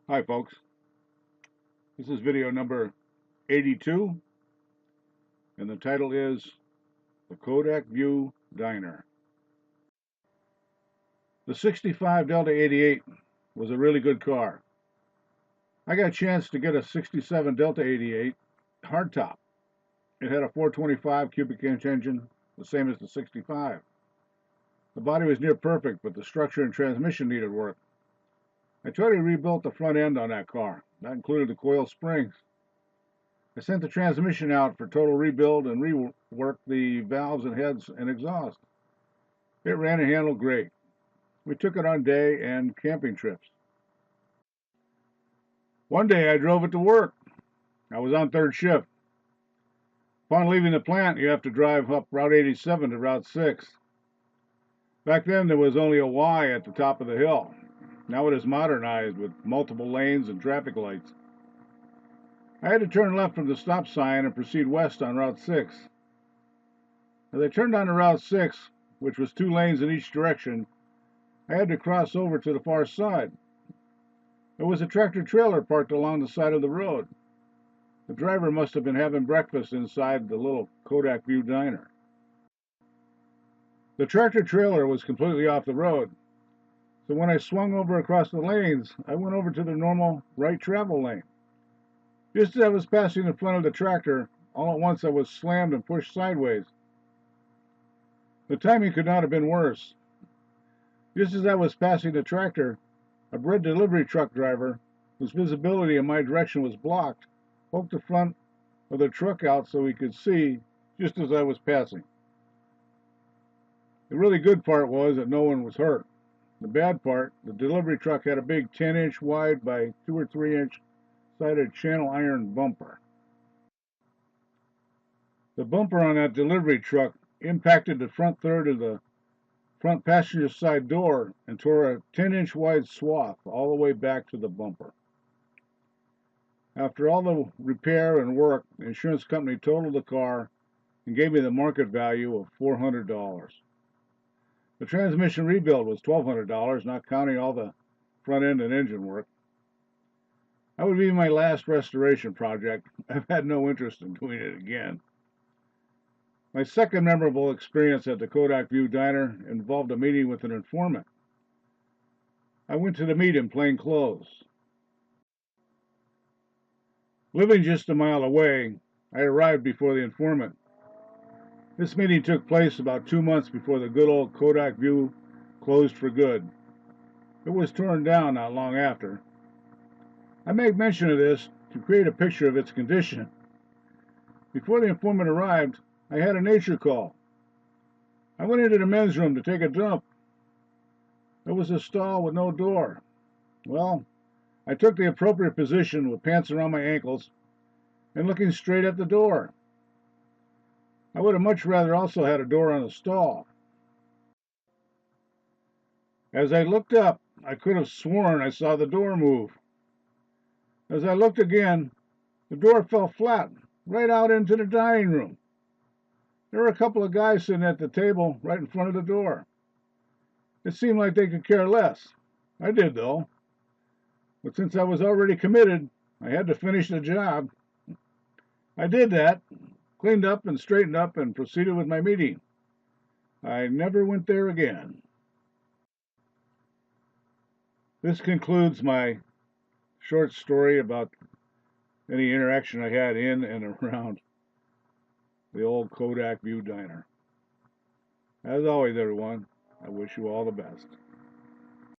Hi folks, this is video number 82 and the title is The Kodak View Diner. The 65 Delta 88 was a really good car. I got a chance to get a 67 Delta 88 hardtop. It had a 425 cubic inch engine, the same as the 65. The body was near perfect, but the structure and transmission needed work. I totally rebuilt the front end on that car. That included the coil springs. I sent the transmission out for total rebuild and reworked the valves and heads and exhaust. It ran and handled great. We took it on day and camping trips. One day I drove it to work. I was on third shift. Upon leaving the plant, you have to drive up Route 87 to Route 6. Back then there was only a Y at the top of the hill. Now it is modernized with multiple lanes and traffic lights. I had to turn left from the stop sign and proceed west on Route 6. As I turned onto Route 6, which was 2 lanes in each direction, I had to cross over to the far side. There was a tractor trailer parked along the side of the road. The driver must have been having breakfast inside the little Kodak View Diner. The tractor trailer was completely off the road, so when I swung over across the lanes, I went over to the normal right travel lane. Just as I was passing in front of the tractor, all at once I was slammed and pushed sideways. The timing could not have been worse. Just as I was passing the tractor, a bread delivery truck driver, whose visibility in my direction was blocked, poked the front of the truck out so he could see just as I was passing. The really good part was that no one was hurt. The bad part, the delivery truck had a big 10-inch wide by 2 or 3-inch sided channel iron bumper. The bumper on that delivery truck impacted the front third of the front passenger side door and tore a 10-inch wide swath all the way back to the bumper. After all the repair and work, the insurance company totaled the car and gave me the market value of $400. The transmission rebuild was $1,200, not counting all the front end and engine work. That would be my last restoration project. I've had no interest in doing it again. My second memorable experience at the Kodak View Diner involved a meeting with an informant. I went to the meet in plain clothes. Living just a mile away, I arrived before the informant. This meeting took place about 2 months before the good old Kodak View closed for good. It was torn down not long after. I make mention of this to create a picture of its condition. Before the informant arrived, I had a nature call. I went into the men's room to take a dump. There was a stall with no door. Well, I took the appropriate position with pants around my ankles and looking straight at the door. I would have much rather also had a door on the stall. As I looked up, I could have sworn I saw the door move. As I looked again, the door fell flat, right out into the dining room. There were a couple of guys sitting at the table right in front of the door. It seemed like they could care less. I did, though. But since I was already committed, I had to finish the job. I did that, cleaned up and straightened up, and proceeded with my meeting. I never went there again. This concludes my short story about any interaction I had in and around the old Kodak View Diner. As always, everyone, I wish you all the best.